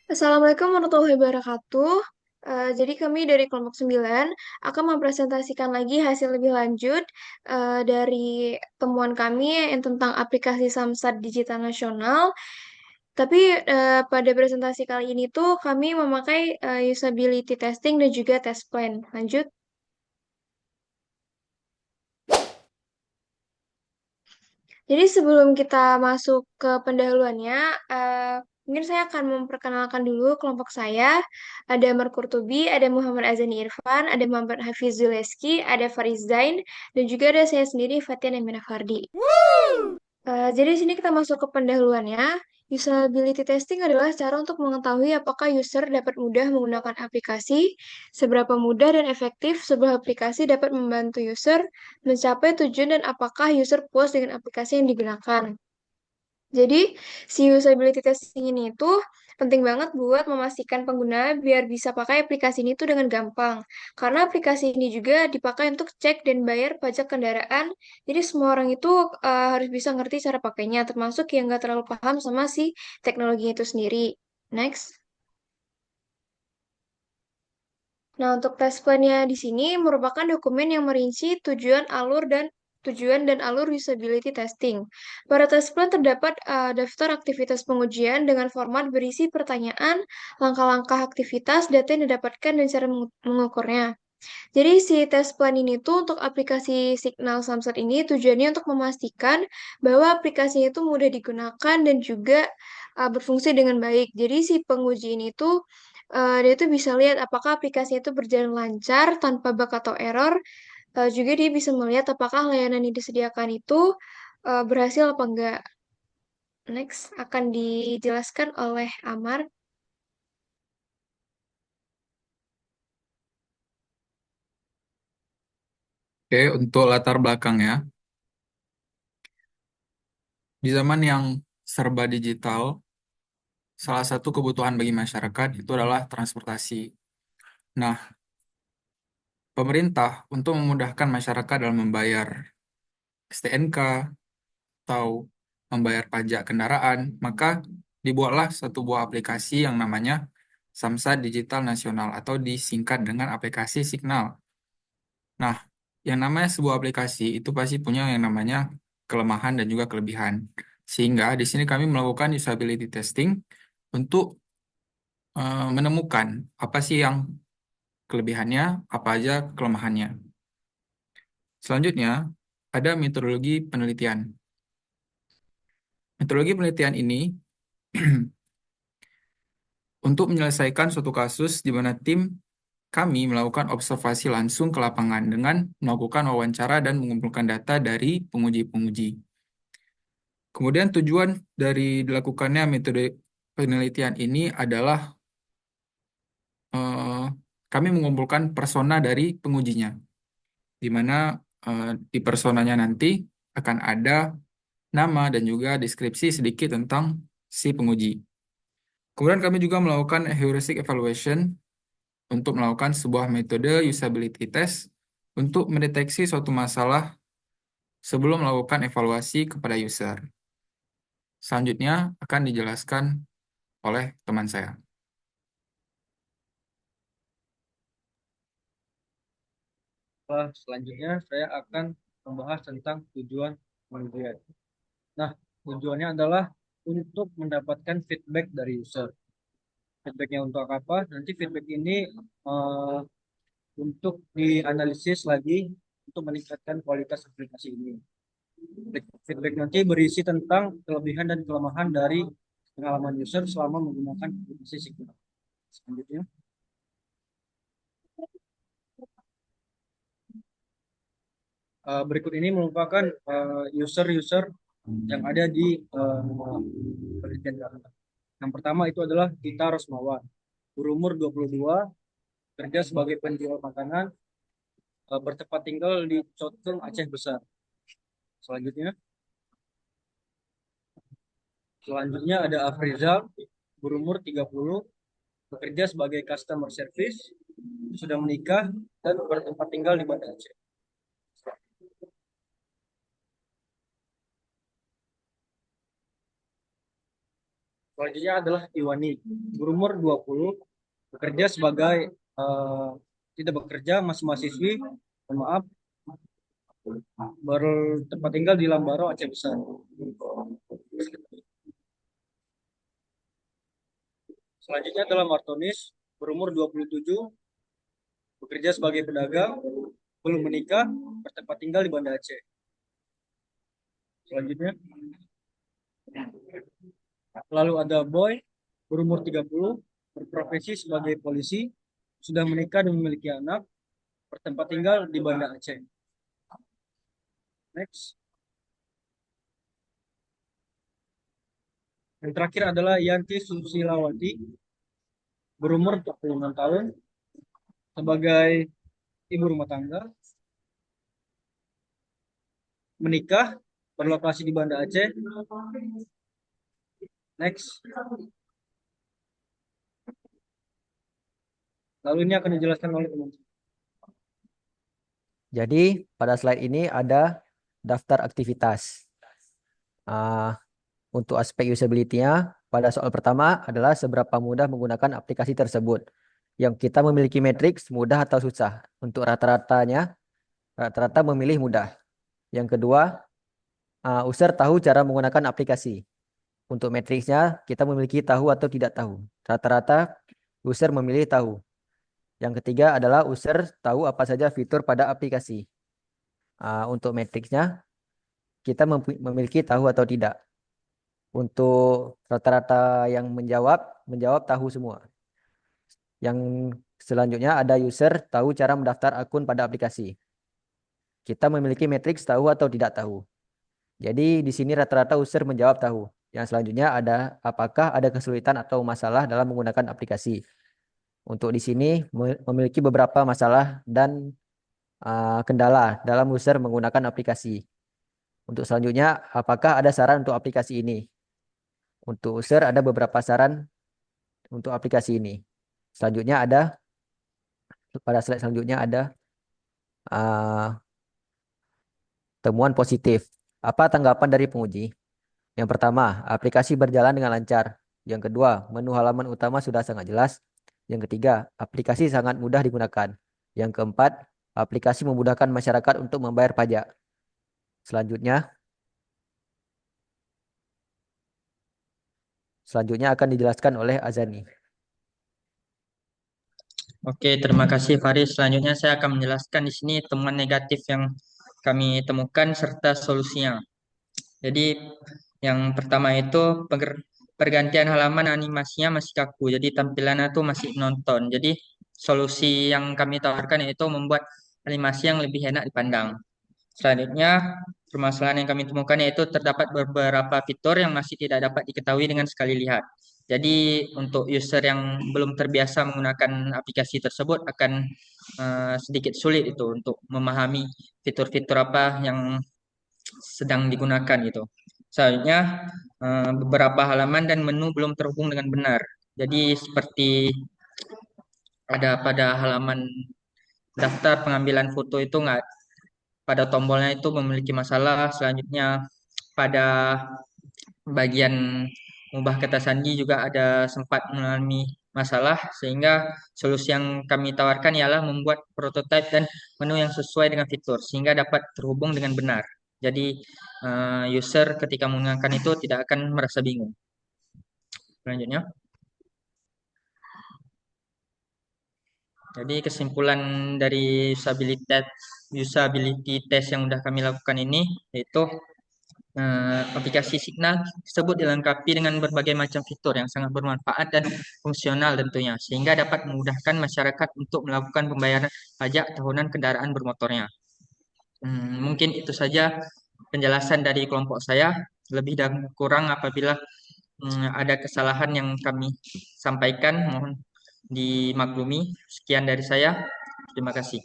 Assalamualaikum warahmatullahi wabarakatuh. Jadi kami dari kelompok 9 akan mempresentasikan lagi hasil lebih lanjut dari temuan kami yang tentang aplikasi Samsat Digital Nasional. Tapi pada presentasi kali ini tuh kami memakai usability testing dan juga test plan. Lanjut. Jadi sebelum kita masuk ke pendahuluannya, mungkin saya akan memperkenalkan dulu kelompok saya. Ada Amar Kurtubi, ada Muhammad Azani Irfan, ada Muhammad Hafizul Eski, ada Faris Zain, dan juga ada saya sendiri, Fatia Namina Fardi. Jadi di sini kita masuk ke pendahuluannya. Usability testing adalah cara untuk mengetahui apakah user dapat mudah menggunakan aplikasi, seberapa mudah dan efektif sebuah aplikasi dapat membantu user mencapai tujuan dan apakah user puas dengan aplikasi yang digunakan. Jadi, si usability testing ini tuh penting banget buat memastikan pengguna biar bisa pakai aplikasi ini tuh dengan gampang. Karena aplikasi ini juga dipakai untuk cek dan bayar pajak kendaraan. Jadi semua orang itu harus bisa ngerti cara pakainya, termasuk yang nggak terlalu paham sama si teknologinya itu sendiri. Next. Nah, untuk test plan-nya di sini merupakan dokumen yang merinci tujuan dan alur usability testing. Pada test plan terdapat daftar aktivitas pengujian dengan format berisi pertanyaan, langkah-langkah aktivitas, data yang didapatkan, dan cara mengukurnya. Jadi si test plan ini tuh untuk aplikasi Signal Samsat ini tujuannya untuk memastikan bahwa aplikasinya itu mudah digunakan dan juga berfungsi dengan baik. Jadi si penguji ini tuh dia tuh bisa lihat apakah aplikasinya itu berjalan lancar tanpa bug atau error. Juga dia bisa melihat apakah layanan yang disediakan itu berhasil apa enggak. Next akan dijelaskan oleh Amar. Oke, untuk latar belakangnya, di zaman yang serba digital, salah satu kebutuhan bagi masyarakat itu adalah transportasi. Nah, pemerintah untuk memudahkan masyarakat dalam membayar STNK atau membayar pajak kendaraan, maka dibuatlah satu buah aplikasi yang namanya Samsat Digital Nasional atau disingkat dengan aplikasi Signal. Nah, yang namanya sebuah aplikasi itu pasti punya yang namanya kelemahan dan juga kelebihan. Sehingga di sini kami melakukan usability testing untuk menemukan apa sih yang kelebihannya, apa aja kelemahannya. Selanjutnya, ada metodologi penelitian. Metodologi penelitian ini untuk menyelesaikan suatu kasus di mana tim kami melakukan observasi langsung ke lapangan dengan melakukan wawancara dan mengumpulkan data dari penguji-penguji. Kemudian tujuan dari dilakukannya metode penelitian ini adalah eh, kami mengumpulkan persona dari pengujinya, di mana di personanya nanti akan ada nama dan juga deskripsi sedikit tentang si penguji. Kemudian kami juga melakukan heuristic evaluation untuk melakukan sebuah metode usability test untuk mendeteksi suatu masalah sebelum melakukan evaluasi kepada user. Selanjutnya akan dijelaskan oleh teman saya. Selanjutnya saya akan membahas tentang tujuan pengujian. Nah, tujuannya adalah untuk mendapatkan feedback dari user. Feedbacknya untuk apa? Nanti feedback ini eh, untuk dianalisis lagi untuk meningkatkan kualitas aplikasi ini. Feedback nanti berisi tentang kelebihan dan kelemahan dari pengalaman user selama menggunakan aplikasi Signal. Selanjutnya, berikut ini merupakan user-user yang ada di penelitian kami. Yang pertama itu adalah Gita Rosmawan, berumur 22, kerja sebagai penjual makanan, bertempat tinggal di Cotung, Aceh Besar. Selanjutnya, selanjutnya ada Afrizal, berumur 30, bekerja sebagai customer service, sudah menikah dan bertempat tinggal di Banda Aceh. Selanjutnya adalah Iwani, berumur 20, bekerja sebagai tidak bekerja, masih mahasiswi, mohon maaf, bertempat tinggal di Lambaro, Aceh Besar. Selanjutnya adalah Martonis, berumur 27, bekerja sebagai pedagang, belum menikah, bertempat tinggal di Banda Aceh. Selanjutnya, lalu ada Boy, berumur 30, berprofesi sebagai polisi, sudah menikah dan memiliki anak, bertempat tinggal di Banda Aceh. Next. Yang terakhir adalah Yanti Susilawati, berumur 46 tahun, sebagai ibu rumah tangga, menikah, berlokasi di Banda Aceh. Next. Lalu ini akan dijelaskan oleh teman. Jadi pada slide ini ada daftar aktivitas. Untuk aspek usability-nya, pada soal pertama adalah seberapa mudah menggunakan aplikasi tersebut. Yang kita memiliki matriks mudah atau susah. Untuk rata-ratanya, rata-rata memilih mudah. Yang kedua, user tahu cara menggunakan aplikasi. Untuk matriksnya, kita memiliki tahu atau tidak tahu. Rata-rata user memilih tahu. Yang ketiga adalah user tahu apa saja fitur pada aplikasi. Untuk matriksnya, kita memiliki tahu atau tidak. Untuk rata-rata yang menjawab tahu semua. Yang selanjutnya ada user tahu cara mendaftar akun pada aplikasi. Kita memiliki matriks tahu atau tidak tahu. Jadi di sini rata-rata user menjawab tahu. Yang selanjutnya ada apakah ada kesulitan atau masalah dalam menggunakan aplikasi. Untuk di sini memiliki beberapa masalah dan kendala dalam user menggunakan aplikasi. Untuk selanjutnya, apakah ada saran untuk aplikasi ini? Untuk user ada beberapa saran untuk aplikasi ini. Selanjutnya pada slide selanjutnya ada temuan positif. Apa tanggapan dari penguji? Yang pertama, aplikasi berjalan dengan lancar. Yang kedua, menu halaman utama sudah sangat jelas. Yang ketiga, aplikasi sangat mudah digunakan. Yang keempat, aplikasi memudahkan masyarakat untuk membayar pajak. Selanjutnya akan dijelaskan oleh Azani. Oke, terima kasih Faris. Selanjutnya saya akan menjelaskan di sini temuan negatif yang kami temukan serta solusinya. Jadi yang pertama itu pergantian halaman animasinya masih kaku, jadi tampilannya tuh masih nonton. Jadi solusi yang kami tawarkan yaitu membuat animasi yang lebih enak dipandang. Selanjutnya, permasalahan yang kami temukan yaitu terdapat beberapa fitur yang masih tidak dapat diketahui dengan sekali lihat. Jadi untuk user yang belum terbiasa menggunakan aplikasi tersebut akan sedikit sulit itu untuk memahami fitur-fitur apa yang sedang digunakan gitu. Selanjutnya, beberapa halaman dan menu belum terhubung dengan benar. Jadi seperti ada pada halaman daftar pengambilan foto itu nggak pada tombolnya itu memiliki masalah. Selanjutnya pada bagian mengubah kata sandi juga ada sempat mengalami masalah sehingga solusi yang kami tawarkan ialah membuat prototipe dan menu yang sesuai dengan fitur sehingga dapat terhubung dengan benar. Jadi user ketika menggunakan itu tidak akan merasa bingung. Selanjutnya. Jadi kesimpulan dari usability test yang sudah kami lakukan ini yaitu aplikasi Signal tersebut dilengkapi dengan berbagai macam fitur yang sangat bermanfaat dan fungsional tentunya sehingga dapat memudahkan masyarakat untuk melakukan pembayaran pajak tahunan kendaraan bermotornya. Mungkin itu saja penjelasan dari kelompok saya. Lebih dan kurang apabila ada kesalahan yang kami sampaikan mohon dimaklumi. Sekian dari saya. Terima kasih.